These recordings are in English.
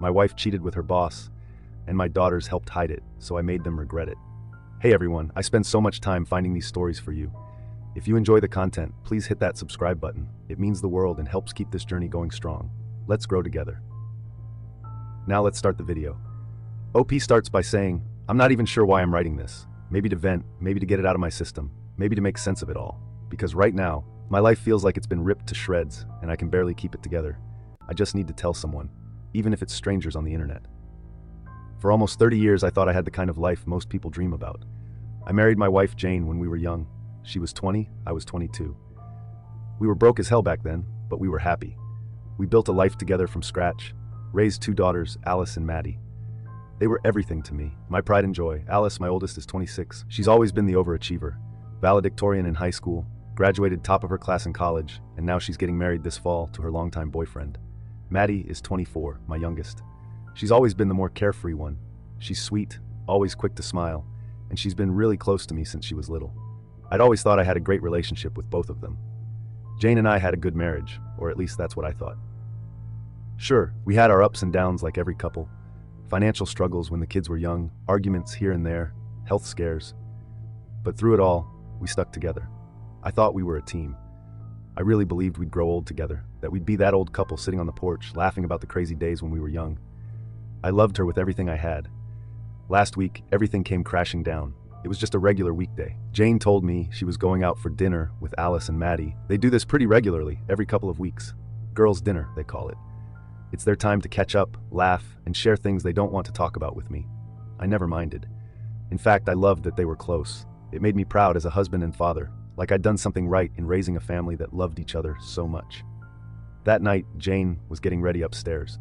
My wife cheated with her boss, and my daughters helped hide it, so I made them regret it. Hey everyone, I spend so much time finding these stories for you. If you enjoy the content, please hit that subscribe button. It means the world and helps keep this journey going strong. Let's grow together. Now let's start the video. OP starts by saying, I'm not even sure why I'm writing this. Maybe to vent, maybe to get it out of my system, maybe to make sense of it all. Because right now, my life feels like it's been ripped to shreds, and I can barely keep it together. I just need to tell someone, even if it's strangers on the internet. For almost 30 years, I thought I had the kind of life most people dream about. I married my wife Jane when we were young. She was 20, I was 22. We were broke as hell back then, but we were happy. We built a life together from scratch, raised 2 daughters, Alice and Maddie. They were everything to me, my pride and joy. Alice, my oldest, is 26. She's always been the overachiever, valedictorian in high school, graduated top of her class in college, and now she's getting married this fall to her longtime boyfriend. Maddie is 24, my youngest. She's always been the more carefree one. She's sweet, always quick to smile, and she's been really close to me since she was little. I'd always thought I had a great relationship with both of them. Jane and I had a good marriage, or at least that's what I thought. Sure, we had our ups and downs like every couple. Financial struggles when the kids were young, arguments here and there, health scares. But through it all, we stuck together. I thought we were a team. I really believed we'd grow old together, that we'd be that old couple sitting on the porch, laughing about the crazy days when we were young. I loved her with everything I had. Last week, everything came crashing down. It was just a regular weekday. Jane told me she was going out for dinner with Alice and Maddie. They do this pretty regularly, every couple of weeks. Girls' dinner, they call it. It's their time to catch up, laugh, and share things they don't want to talk about with me. I never minded. In fact, I loved that they were close. It made me proud as a husband and father, like I'd done something right in raising a family that loved each other so much. That night, Jane was getting ready upstairs.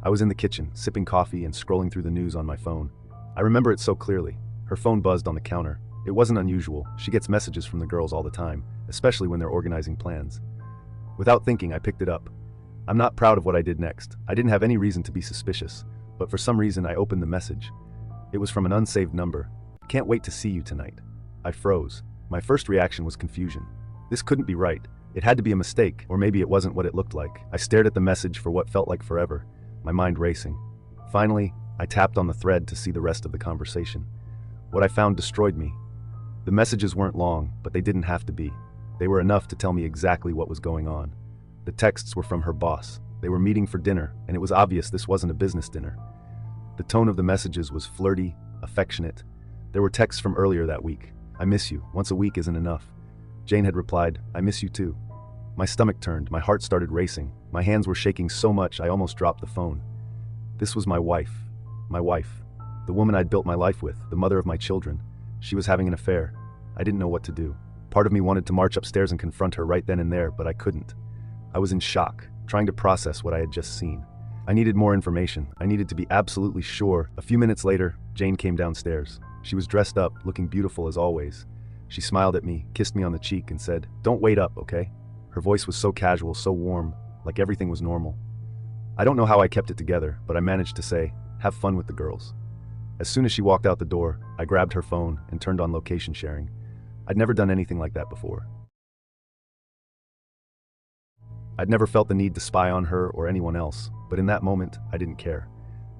I was in the kitchen, sipping coffee and scrolling through the news on my phone. I remember it so clearly. Her phone buzzed on the counter. It wasn't unusual. She gets messages from the girls all the time, especially when they're organizing plans. Without thinking, I picked it up. I'm not proud of what I did next. I didn't have any reason to be suspicious, but for some reason I opened the message. It was from an unsaved number. Can't wait to see you tonight. I froze. My first reaction was confusion. This couldn't be right. It had to be a mistake, or maybe it wasn't what it looked like. I stared at the message for what felt like forever, my mind racing. Finally, I tapped on the thread to see the rest of the conversation. What I found destroyed me. The messages weren't long, but they didn't have to be. They were enough to tell me exactly what was going on. The texts were from her boss. They were meeting for dinner, and it was obvious this wasn't a business dinner. The tone of the messages was flirty, affectionate. There were texts from earlier that week. I miss you. Once a week isn't enough. Jane had replied, I miss you too. My stomach turned. My heart started racing. My hands were shaking so much I almost dropped the phone. This was my wife. My wife. The woman I'd built my life with, the mother of my children. She was having an affair. I didn't know what to do. Part of me wanted to march upstairs and confront her right then and there, but I couldn't. I was in shock, trying to process what I had just seen. I needed more information. I needed to be absolutely sure. A few minutes later, Jane came downstairs. She was dressed up, looking beautiful as always. She smiled at me, kissed me on the cheek, and said, Don't wait up, okay? Her voice was so casual, so warm, like everything was normal. I don't know how I kept it together, but I managed to say, Have fun with the girls. As soon as she walked out the door, I grabbed her phone and turned on location sharing. I'd never done anything like that before. I'd never felt the need to spy on her or anyone else, but in that moment, I didn't care.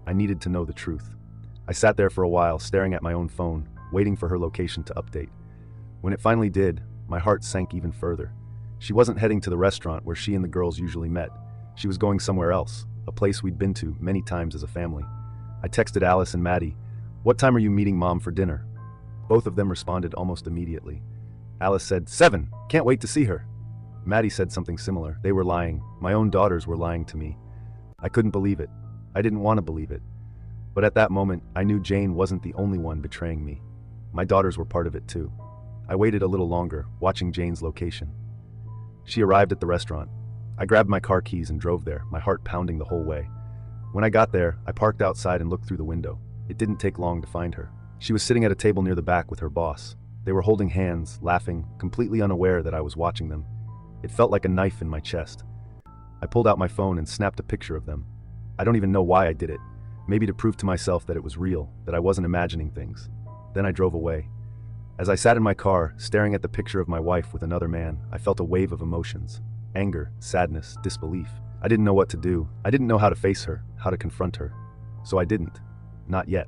I needed to know the truth. I sat there for a while, staring at my own phone, waiting for her location to update. When it finally did, my heart sank even further. She wasn't heading to the restaurant where she and the girls usually met. She was going somewhere else, a place we'd been to many times as a family. I texted Alice and Maddie, What time are you meeting Mom for dinner? Both of them responded almost immediately. Alice said, 7, can't wait to see her. Maddie said something similar. They were lying. My own daughters were lying to me. I couldn't believe it. I didn't want to believe it. But at that moment, I knew Jane wasn't the only one betraying me. My daughters were part of it too. I waited a little longer, watching Jane's location. She arrived at the restaurant. I grabbed my car keys and drove there, my heart pounding the whole way. When I got there, I parked outside and looked through the window. It didn't take long to find her. She was sitting at a table near the back with her boss. They were holding hands, laughing, completely unaware that I was watching them. It felt like a knife in my chest. I pulled out my phone and snapped a picture of them. I don't even know why I did it. Maybe to prove to myself that it was real, that I wasn't imagining things. Then I drove away. As I sat in my car, staring at the picture of my wife with another man, I felt a wave of emotions. Anger, sadness, disbelief. I didn't know what to do. I didn't know how to face her, how to confront her. So I didn't. Not yet.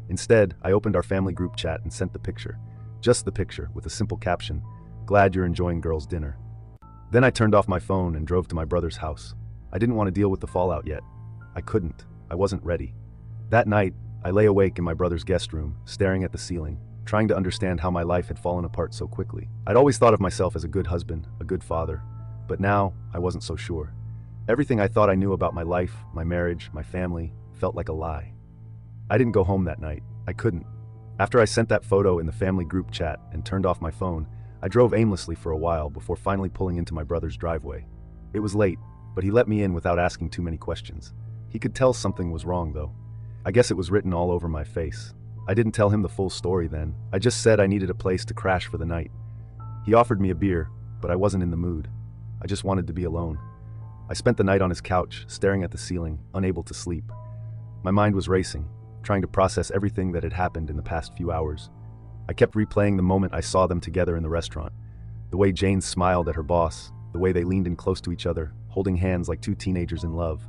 Instead, I opened our family group chat and sent the picture. Just the picture, with a simple caption, "Glad you're enjoying girls' dinner." Then I turned off my phone and drove to my brother's house. I didn't want to deal with the fallout yet. I couldn't. I wasn't ready. That night, I lay awake in my brother's guest room, staring at the ceiling, trying to understand how my life had fallen apart so quickly. I'd always thought of myself as a good husband, a good father, but now I wasn't so sure. Everything I thought I knew about my life, my marriage, my family, felt like a lie. I didn't go home that night. I couldn't. After I sent that photo in the family group chat and turned off my phone, I drove aimlessly for a while before finally pulling into my brother's driveway. It was late, but he let me in without asking too many questions. He could tell something was wrong, though. I guess it was written all over my face. I didn't tell him the full story then. I just said I needed a place to crash for the night. He offered me a beer, but I wasn't in the mood. I just wanted to be alone. I spent the night on his couch, staring at the ceiling, unable to sleep. My mind was racing, trying to process everything that had happened in the past few hours. I kept replaying the moment I saw them together in the restaurant. The way Jane smiled at her boss, the way they leaned in close to each other, holding hands like two teenagers in love.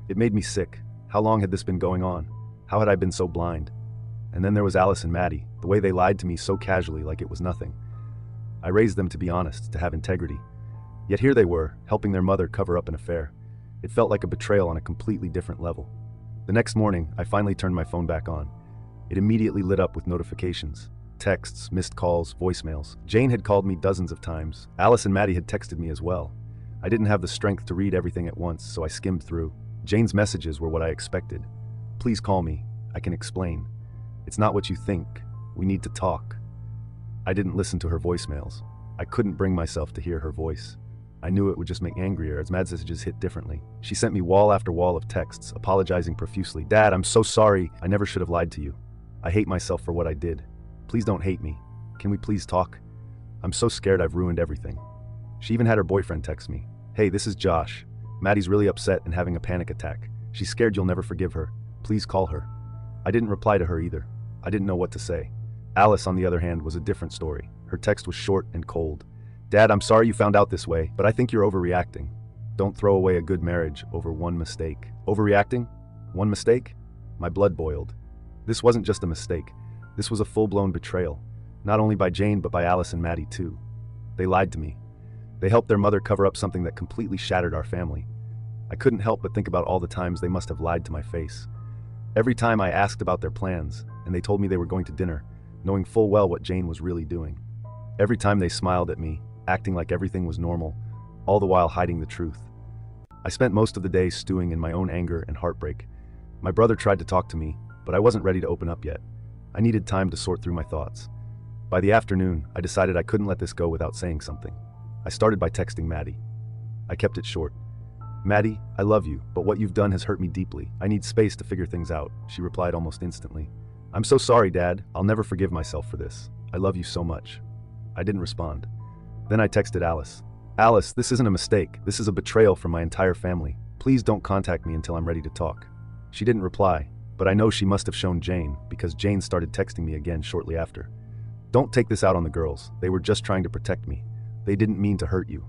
It made me sick. How long had this been going on? How had I been so blind? And then there was Alice and Maddie, the way they lied to me so casually like it was nothing. I raised them to be honest, to have integrity. Yet here they were, helping their mother cover up an affair. It felt like a betrayal on a completely different level. The next morning, I finally turned my phone back on. It immediately lit up with notifications. Texts, missed calls, voicemails. Jane had called me dozens of times. Alice and Maddie had texted me as well. I didn't have the strength to read everything at once, so I skimmed through. Jane's messages were what I expected. "Please call me. I can explain. It's not what you think. We need to talk." I didn't listen to her voicemails. I couldn't bring myself to hear her voice. I knew it would just make me angrier as messages hit differently. She sent me wall after wall of texts, apologizing profusely. "Dad, I'm so sorry. I never should have lied to you. I hate myself for what I did. Please don't hate me. Can we please talk? I'm so scared I've ruined everything." She even had her boyfriend text me. "Hey, this is Josh. Maddie's really upset and having a panic attack. She's scared you'll never forgive her. Please call her." I didn't reply to her either. I didn't know what to say. Alice, on the other hand, was a different story. Her text was short and cold. "Dad, I'm sorry you found out this way, but I think you're overreacting. Don't throw away a good marriage over one mistake." Overreacting? One mistake? My blood boiled. This wasn't just a mistake. This was a full-blown betrayal. Not only by Jane, but by Alice and Maddie too. They lied to me. They helped their mother cover up something that completely shattered our family. I couldn't help but think about all the times they must have lied to my face. Every time I asked about their plans, and they told me they were going to dinner, knowing full well what Jane was really doing. Every time they smiled at me, acting like everything was normal, all the while hiding the truth. I spent most of the day stewing in my own anger and heartbreak. My brother tried to talk to me, but I wasn't ready to open up yet. I needed time to sort through my thoughts. By the afternoon, I decided I couldn't let this go without saying something. I started by texting Maddie. I kept it short. "Maddie, I love you, but what you've done has hurt me deeply. I need space to figure things out," she replied almost instantly. "I'm so sorry, Dad. I'll never forgive myself for this. I love you so much." I didn't respond. Then I texted Alice. "Alice, this isn't a mistake. This is a betrayal from my entire family. Please don't contact me until I'm ready to talk." She didn't reply, but I know she must have shown Jane, because Jane started texting me again shortly after. "Don't take this out on the girls. They were just trying to protect me. They didn't mean to hurt you."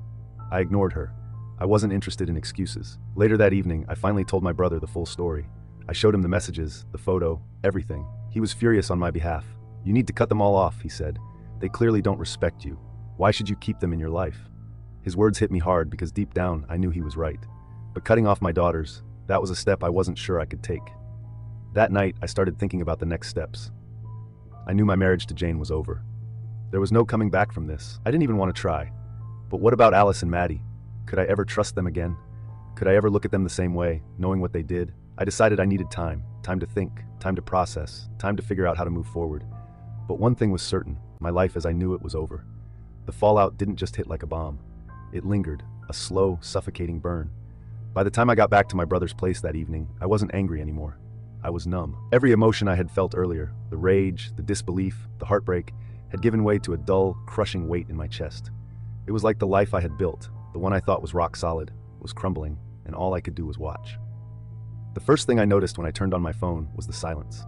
I ignored her. I wasn't interested in excuses. Later that evening, I finally told my brother the full story. I showed him the messages, the photo, everything. He was furious on my behalf. "You need to cut them all off," he said. "They clearly don't respect you. Why should you keep them in your life?" His words hit me hard because deep down, I knew he was right. But cutting off my daughters, that was a step I wasn't sure I could take. That night, I started thinking about the next steps. I knew my marriage to Jane was over. There was no coming back from this. I didn't even want to try. But what about Alice and Maddie? Could I ever trust them again? Could I ever look at them the same way, knowing what they did? I decided I needed time to think, time to process, time to figure out how to move forward. But one thing was certain, my life as I knew it was over. The fallout didn't just hit like a bomb. It lingered, a slow, suffocating burn. By the time I got back to my brother's place that evening, I wasn't angry anymore. I was numb. Every emotion I had felt earlier, the rage, the disbelief, the heartbreak, had given way to a dull, crushing weight in my chest. It was like the life I had built, the one I thought was rock solid, was crumbling, and all I could do was watch. The first thing I noticed when I turned on my phone was the silence.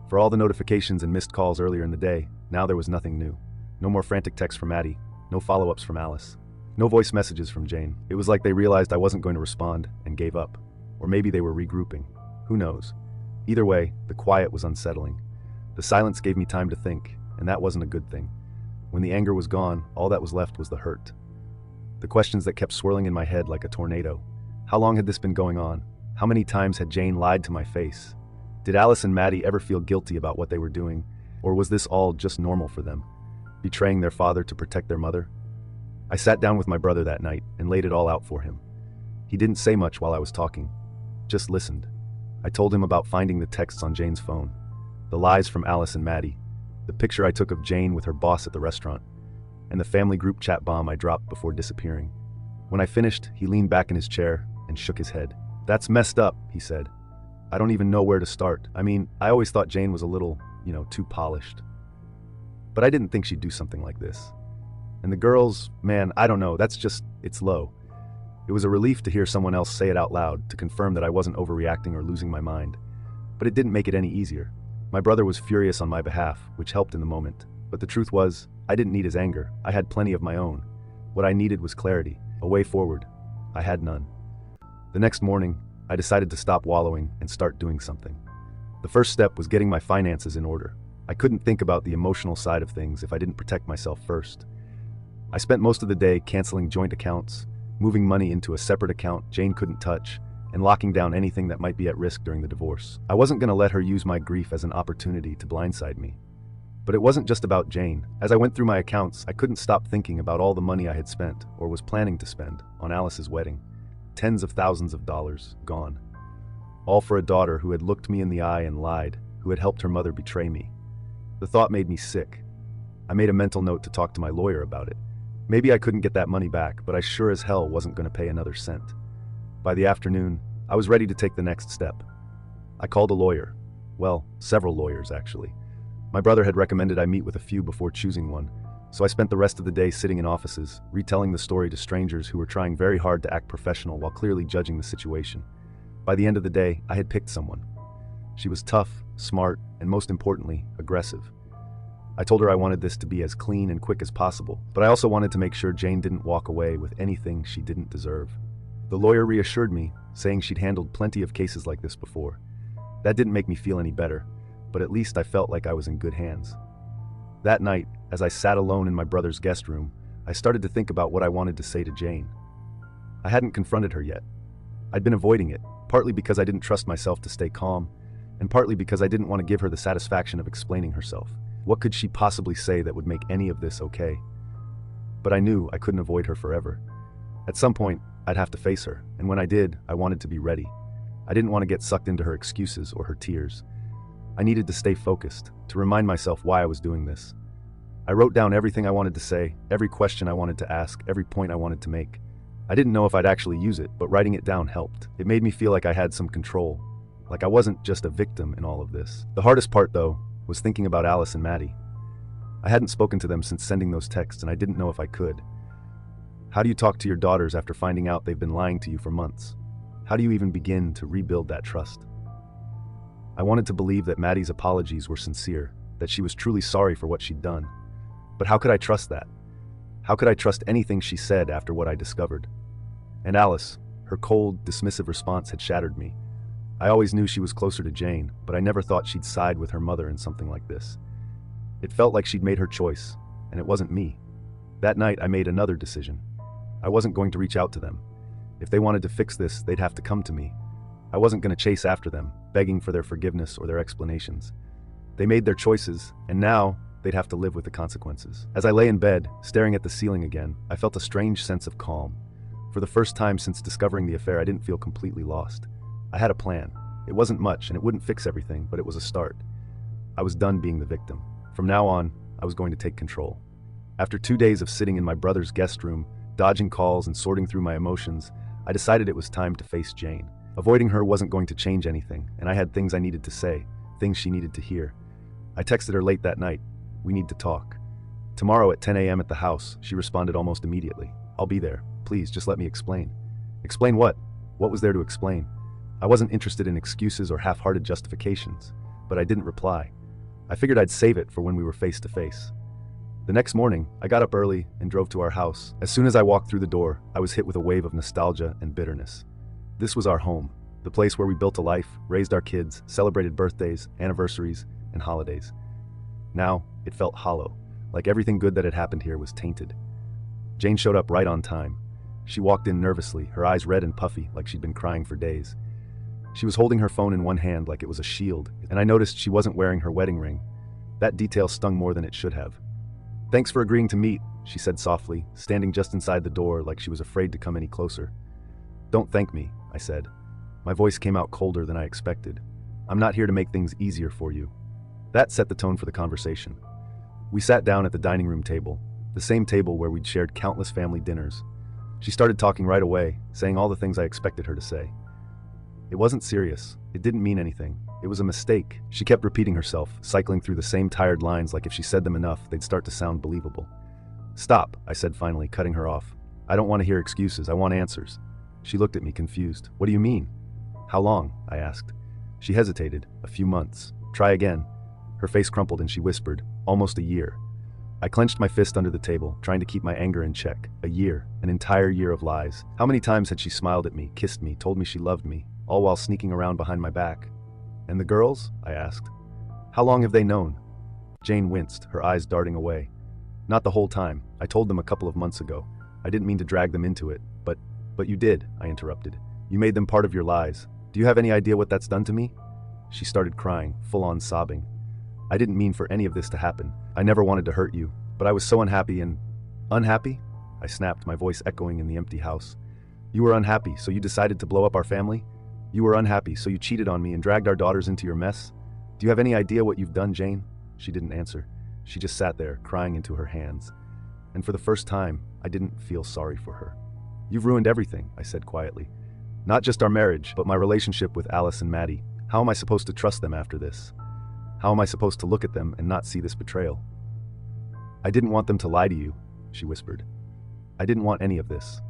For all the notifications and missed calls earlier in the day, now there was nothing new. No more frantic texts from Maddie, no follow-ups from Alice. No voice messages from Jane. It was like they realized I wasn't going to respond and gave up. Or maybe they were regrouping. Who knows? Either way, the quiet was unsettling. The silence gave me time to think, and that wasn't a good thing. When the anger was gone, all that was left was the hurt. The questions that kept swirling in my head like a tornado. How long had this been going on? How many times had Jane lied to my face? Did Alice and Maddie ever feel guilty about what they were doing? Or was this all just normal for them? Betraying their father to protect their mother? I sat down with my brother that night and laid it all out for him. He didn't say much while I was talking, just listened. I told him about finding the texts on Jane's phone, the lies from Alice and Maddie, the picture I took of Jane with her boss at the restaurant, and the family group chat bomb I dropped before disappearing. When I finished, he leaned back in his chair and shook his head. "That's messed up," he said. "I don't even know where to start. I mean, I always thought Jane was a little, too polished. But I didn't think she'd do something like this. And the girls, man, I don't know, it's low." It was a relief to hear someone else say it out loud to confirm that I wasn't overreacting or losing my mind. But it didn't make it any easier. My brother was furious on my behalf, which helped in the moment. But the truth was, I didn't need his anger. I had plenty of my own. What I needed was clarity, a way forward. I had none. The next morning, I decided to stop wallowing and start doing something. The first step was getting my finances in order. I couldn't think about the emotional side of things if I didn't protect myself first. I spent most of the day canceling joint accounts, moving money into a separate account Jane couldn't touch, and locking down anything that might be at risk during the divorce. I wasn't going to let her use my grief as an opportunity to blindside me. But it wasn't just about Jane. As I went through my accounts, I couldn't stop thinking about all the money I had spent, or was planning to spend, on Alice's wedding. Tens of thousands of dollars, gone. All for a daughter who had looked me in the eye and lied, who had helped her mother betray me. The thought made me sick. I made a mental note to talk to my lawyer about it. Maybe I couldn't get that money back, but I sure as hell wasn't going to pay another cent. By the afternoon, I was ready to take the next step. I called a lawyer. Well, several lawyers, actually. My brother had recommended I meet with a few before choosing one, so I spent the rest of the day sitting in offices, retelling the story to strangers who were trying very hard to act professional while clearly judging the situation. By the end of the day, I had picked someone. She was tough, smart, and most importantly, aggressive. I told her I wanted this to be as clean and quick as possible, but I also wanted to make sure Jane didn't walk away with anything she didn't deserve. The lawyer reassured me, saying she'd handled plenty of cases like this before. That didn't make me feel any better, but at least I felt like I was in good hands. That night, as I sat alone in my brother's guest room, I started to think about what I wanted to say to Jane. I hadn't confronted her yet. I'd been avoiding it, partly because I didn't trust myself to stay calm, and partly because I didn't want to give her the satisfaction of explaining herself. What could she possibly say that would make any of this okay? But I knew I couldn't avoid her forever. At some point, I'd have to face her, and when I did, I wanted to be ready. I didn't want to get sucked into her excuses or her tears. I needed to stay focused, to remind myself why I was doing this. I wrote down everything I wanted to say, every question I wanted to ask, every point I wanted to make. I didn't know if I'd actually use it, but writing it down helped. It made me feel like I had some control, like I wasn't just a victim in all of this. The hardest part, though, was thinking about Alice and Maddie. I hadn't spoken to them since sending those texts, and I didn't know if I could. How do you talk to your daughters after finding out they've been lying to you for months? How do you even begin to rebuild that trust? I wanted to believe that Maddie's apologies were sincere, that she was truly sorry for what she'd done. But how could I trust that? How could I trust anything she said after what I discovered? And Alice, her cold, dismissive response had shattered me. I always knew she was closer to Jane, but I never thought she'd side with her mother in something like this. It felt like she'd made her choice, and it wasn't me. That night, I made another decision. I wasn't going to reach out to them. If they wanted to fix this, they'd have to come to me. I wasn't going to chase after them, begging for their forgiveness or their explanations. They made their choices, and now they'd have to live with the consequences. As I lay in bed, staring at the ceiling again, I felt a strange sense of calm. For the first time since discovering the affair, I didn't feel completely lost. I had a plan. It wasn't much, and it wouldn't fix everything, but it was a start. I was done being the victim. From now on, I was going to take control. After 2 days of sitting in my brother's guest room, dodging calls and sorting through my emotions, I decided it was time to face Jane. Avoiding her wasn't going to change anything, and I had things I needed to say, things she needed to hear. I texted her late that night. "We need to talk." "Tomorrow at 10 a.m. at the house," she responded almost immediately. "I'll be there. Please, just let me explain." Explain what? What was there to explain? I wasn't interested in excuses or half-hearted justifications, but I didn't reply. I figured I'd save it for when we were face to face. The next morning, I got up early and drove to our house. As soon as I walked through the door, I was hit with a wave of nostalgia and bitterness. This was our home, the place where we built a life, raised our kids, celebrated birthdays, anniversaries, and holidays. Now, it felt hollow, like everything good that had happened here was tainted. Jane showed up right on time. She walked in nervously, her eyes red and puffy like she'd been crying for days. She was holding her phone in one hand like it was a shield, and I noticed she wasn't wearing her wedding ring. That detail stung more than it should have. "Thanks for agreeing to meet," she said softly, standing just inside the door like she was afraid to come any closer. "Don't thank me," I said. My voice came out colder than I expected. "I'm not here to make things easier for you." That set the tone for the conversation. We sat down at the dining room table, the same table where we'd shared countless family dinners. She started talking right away, saying all the things I expected her to say. It wasn't serious. It didn't mean anything. It was a mistake. She kept repeating herself, cycling through the same tired lines like if she said them enough, they'd start to sound believable. "Stop," I said finally, cutting her off. "I don't want to hear excuses. I want answers." She looked at me confused. "What do you mean?" "How long?" I asked. She hesitated. "A few months." "Try again." Her face crumpled and she whispered, "Almost a year." I clenched my fist under the table, trying to keep my anger in check. A year, an entire year of lies. How many times had she smiled at me, kissed me, told me she loved me, all while sneaking around behind my back? "And the girls?" I asked. "How long have they known?" Jane winced, her eyes darting away. "Not the whole time. I told them a couple of months ago. I didn't mean to drag them into it, but you did," I interrupted. "You made them part of your lies. Do you have any idea what that's done to me?" She started crying, full-on sobbing. "I didn't mean for any of this to happen. I never wanted to hurt you, but I was so unhappy and..." "Unhappy?" I snapped, my voice echoing in the empty house. "You were unhappy, so you decided to blow up our family? You were unhappy, so you cheated on me and dragged our daughters into your mess? Do you have any idea what you've done, Jane?" She didn't answer. She just sat there, crying into her hands. And for the first time, I didn't feel sorry for her. "You've ruined everything," I said quietly. "Not just our marriage, but my relationship with Alice and Maddie. How am I supposed to trust them after this? How am I supposed to look at them and not see this betrayal?" "I didn't want them to lie to you," she whispered. "I didn't want any of this."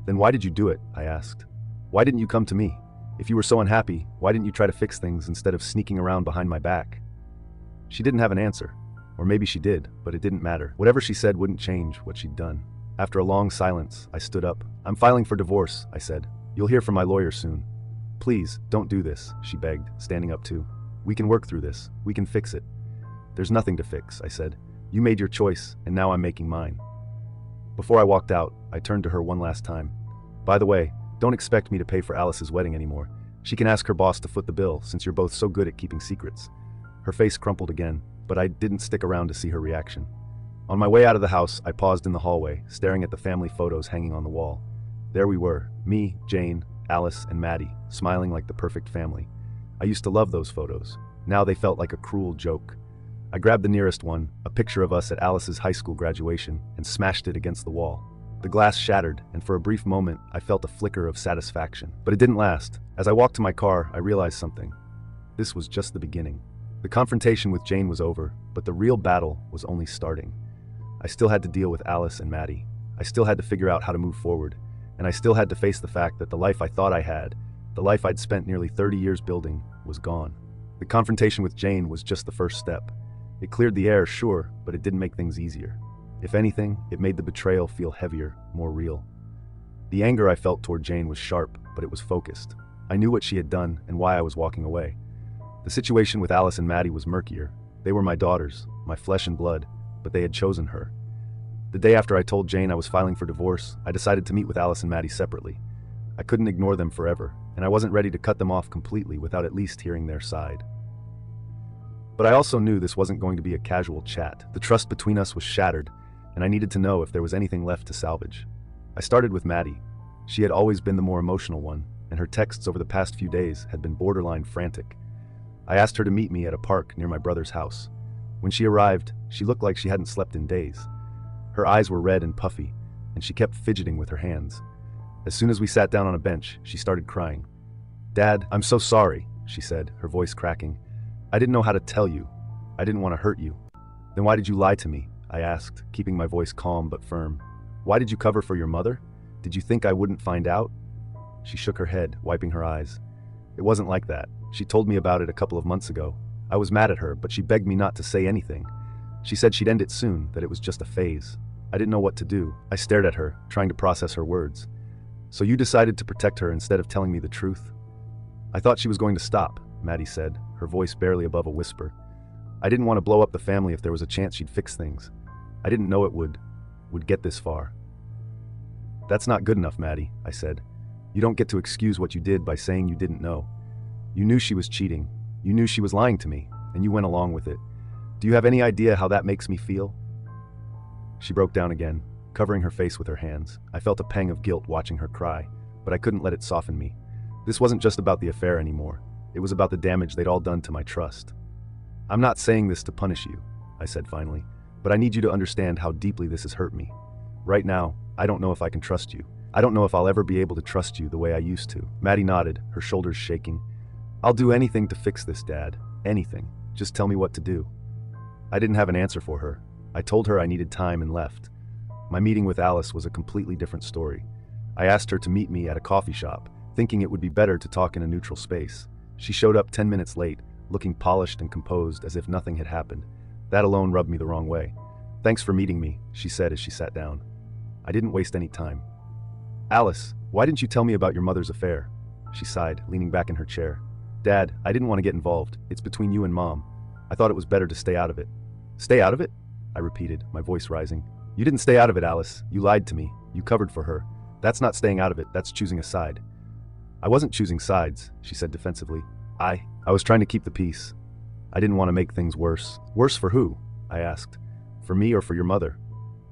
"Then why did you do it?" I asked. "Why didn't you come to me? If you were so unhappy, why didn't you try to fix things instead of sneaking around behind my back?" She didn't have an answer. Or maybe she did, but it didn't matter. Whatever she said wouldn't change what she'd done. After a long silence, I stood up. "I'm filing for divorce," I said. "You'll hear from my lawyer soon." "Please, don't do this," she begged, standing up too. "We can work through this. We can fix it." "There's nothing to fix," I said. "You made your choice, and now I'm making mine." Before I walked out, I turned to her one last time. "By the way, don't expect me to pay for Alice's wedding anymore. She can ask her boss to foot the bill since you're both so good at keeping secrets." Her face crumpled again, but I didn't stick around to see her reaction. On my way out of the house, I paused in the hallway, staring at the family photos hanging on the wall. There we were, me, Jane, Alice, and Maddie, smiling like the perfect family. I used to love those photos. Now they felt like a cruel joke. I grabbed the nearest one, a picture of us at Alice's high school graduation, and smashed it against the wall. The glass shattered, and for a brief moment, I felt a flicker of satisfaction. But it didn't last. As I walked to my car, I realized something. This was just the beginning. The confrontation with Jane was over, but the real battle was only starting. I still had to deal with Alice and Maddie. I still had to figure out how to move forward, and I still had to face the fact that the life I thought I had, the life I'd spent nearly 30 years building, was gone. The confrontation with Jane was just the first step. It cleared the air, sure, but it didn't make things easier. If anything, it made the betrayal feel heavier, more real. The anger I felt toward Jane was sharp, but it was focused. I knew what she had done and why I was walking away. The situation with Alice and Maddie was murkier. They were my daughters, my flesh and blood, but they had chosen her. The day after I told Jane I was filing for divorce, I decided to meet with Alice and Maddie separately. I couldn't ignore them forever, and I wasn't ready to cut them off completely without at least hearing their side. But I also knew this wasn't going to be a casual chat. The trust between us was shattered, and I needed to know if there was anything left to salvage. I started with Maddie. She had always been the more emotional one, and her texts over the past few days had been borderline frantic. I asked her to meet me at a park near my brother's house. When she arrived, she looked like she hadn't slept in days. Her eyes were red and puffy, and she kept fidgeting with her hands. As soon as we sat down on a bench, she started crying. "Dad, I'm so sorry," she said, her voice cracking. "I didn't know how to tell you. I didn't want to hurt you." "Then why did you lie to me?" I asked, keeping my voice calm but firm. "Why did you cover for your mother? Did you think I wouldn't find out?" She shook her head, wiping her eyes. "It wasn't like that. She told me about it a couple of months ago. I was mad at her, but she begged me not to say anything. She said she'd end it soon, that it was just a phase. I didn't know what to do. I stared at her, trying to process her words. So you decided to protect her instead of telling me the truth? I thought she was going to stop, Maddie said, her voice barely above a whisper. I didn't want to blow up the family if there was a chance she'd fix things. I didn't know it would get this far. That's not good enough, Maddie, I said. You don't get to excuse what you did by saying you didn't know. You knew she was cheating. You knew she was lying to me, and you went along with it. Do you have any idea how that makes me feel? She broke down again, covering her face with her hands. I felt a pang of guilt watching her cry, but I couldn't let it soften me. This wasn't just about the affair anymore. It was about the damage they'd all done to my trust. I'm not saying this to punish you, I said finally, but I need you to understand how deeply this has hurt me. Right now, I don't know if I can trust you. I don't know if I'll ever be able to trust you the way I used to. Maddie nodded, her shoulders shaking. I'll do anything to fix this, Dad. Anything. Just tell me what to do. I didn't have an answer for her. I told her I needed time and left. My meeting with Alice was a completely different story. I asked her to meet me at a coffee shop, thinking it would be better to talk in a neutral space. She showed up 10 minutes late, looking polished and composed as if nothing had happened. That alone rubbed me the wrong way. Thanks for meeting me, she said as she sat down. I didn't waste any time. Alice, why didn't you tell me about your mother's affair? She sighed, leaning back in her chair. Dad, I didn't want to get involved. It's between you and Mom. I thought it was better to stay out of it. Stay out of it? I repeated, my voice rising. You didn't stay out of it, Alice. You lied to me. You covered for her. That's not staying out of it, that's choosing a side. I wasn't choosing sides, she said defensively. I was trying to keep the peace. I didn't want to make things worse. Worse for who? I asked. For me or for your mother?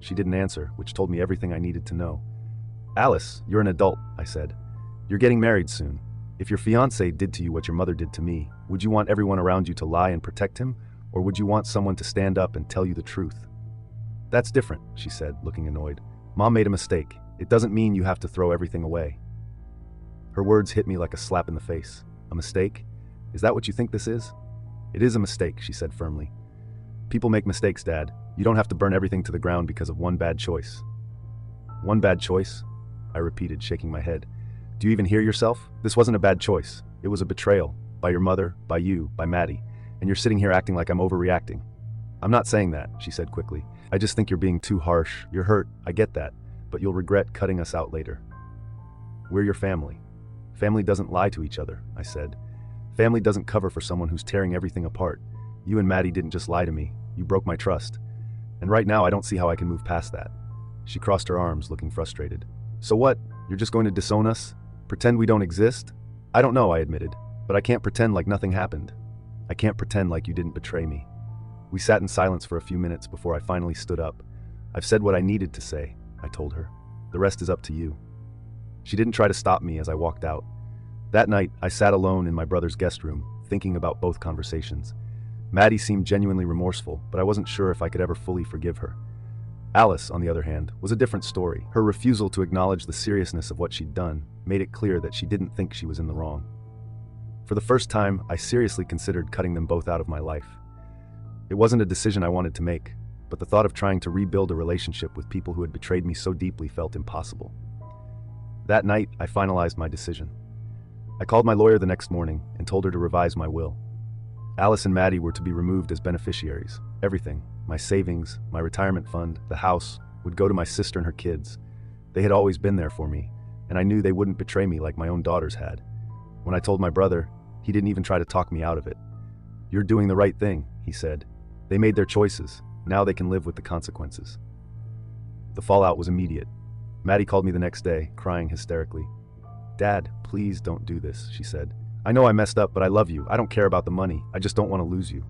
She didn't answer, which told me everything I needed to know. Alice, you're an adult, I said. You're getting married soon. If your fiancé did to you what your mother did to me, would you want everyone around you to lie and protect him? Or would you want someone to stand up and tell you the truth? That's different, she said, looking annoyed. Mom made a mistake. It doesn't mean you have to throw everything away. Her words hit me like a slap in the face. A mistake? Is that what you think this is? It is a mistake, she said firmly. People make mistakes, Dad. You don't have to burn everything to the ground because of one bad choice. One bad choice? I repeated, shaking my head. Do you even hear yourself? This wasn't a bad choice. It was a betrayal. By your mother, by you, by Maddie. And you're sitting here acting like I'm overreacting. I'm not saying that, she said quickly. I just think you're being too harsh. You're hurt, I get that. But you'll regret cutting us out later. We're your family. Family doesn't lie to each other, I said. Family doesn't cover for someone who's tearing everything apart. You and Maddie didn't just lie to me. You broke my trust. And right now I don't see how I can move past that. She crossed her arms, looking frustrated. So what? You're just going to disown us? Pretend we don't exist? I don't know, I admitted. But I can't pretend like nothing happened. I can't pretend like you didn't betray me. We sat in silence for a few minutes before I finally stood up. I've said what I needed to say, I told her. The rest is up to you. She didn't try to stop me as I walked out. That night, I sat alone in my brother's guest room, thinking about both conversations. Maddie seemed genuinely remorseful, but I wasn't sure if I could ever fully forgive her. Alice, on the other hand, was a different story. Her refusal to acknowledge the seriousness of what she'd done made it clear that she didn't think she was in the wrong. For the first time, I seriously considered cutting them both out of my life. It wasn't a decision I wanted to make, but the thought of trying to rebuild a relationship with people who had betrayed me so deeply felt impossible. That night, I finalized my decision. I called my lawyer the next morning and told her to revise my will. Alice and Maddie were to be removed as beneficiaries. Everything, my savings, my retirement fund, the house, would go to my sister and her kids. They had always been there for me, and I knew they wouldn't betray me like my own daughters had. When I told my brother, he didn't even try to talk me out of it. You're doing the right thing, he said. They made their choices. Now they can live with the consequences. The fallout was immediate. Maddie called me the next day, crying hysterically. Dad, please don't do this, she said. I know I messed up, but I love you. I don't care about the money. I just don't want to lose you.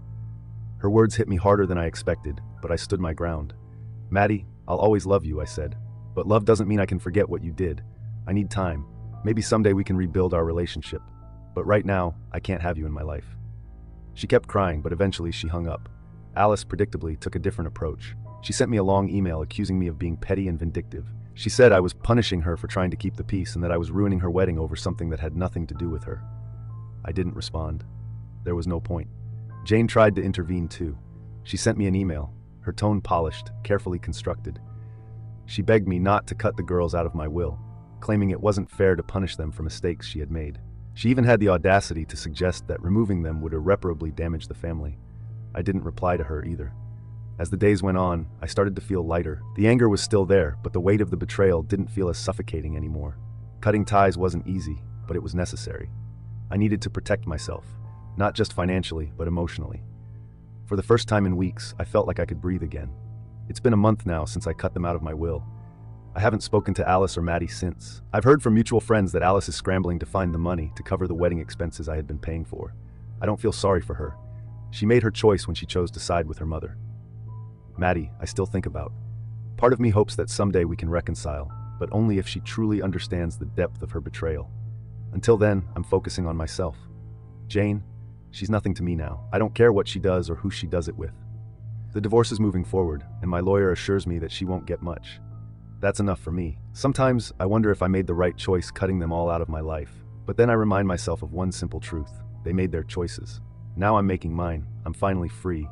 Her words hit me harder than I expected, but I stood my ground. Maddie, I'll always love you, I said. But love doesn't mean I can forget what you did. I need time. Maybe someday we can rebuild our relationship. But right now, I can't have you in my life. She kept crying, but eventually she hung up. Alice, predictably, took a different approach. She sent me a long email accusing me of being petty and vindictive. She said I was punishing her for trying to keep the peace and that I was ruining her wedding over something that had nothing to do with her. I didn't respond. There was no point. Jane tried to intervene too. She sent me an email, her tone polished, carefully constructed. She begged me not to cut the girls out of my will, claiming it wasn't fair to punish them for mistakes she had made. She even had the audacity to suggest that removing them would irreparably damage the family. I didn't reply to her either. As the days went on, I started to feel lighter. The anger was still there, but the weight of the betrayal didn't feel as suffocating anymore. Cutting ties wasn't easy, but it was necessary. I needed to protect myself, not just financially, but emotionally. For the first time in weeks, I felt like I could breathe again. It's been a month now since I cut them out of my will. I haven't spoken to Alice or Maddie since. I've heard from mutual friends that Alice is scrambling to find the money to cover the wedding expenses I had been paying for. I don't feel sorry for her. She made her choice when she chose to side with her mother. Maddie, I still think about. Part of me hopes that someday we can reconcile, but only if she truly understands the depth of her betrayal. Until then, I'm focusing on myself. Jane, she's nothing to me now. I don't care what she does or who she does it with. The divorce is moving forward, and my lawyer assures me that she won't get much. That's enough for me. Sometimes I wonder if I made the right choice cutting them all out of my life, but then I remind myself of one simple truth. They made their choices. Now I'm making mine. I'm finally free,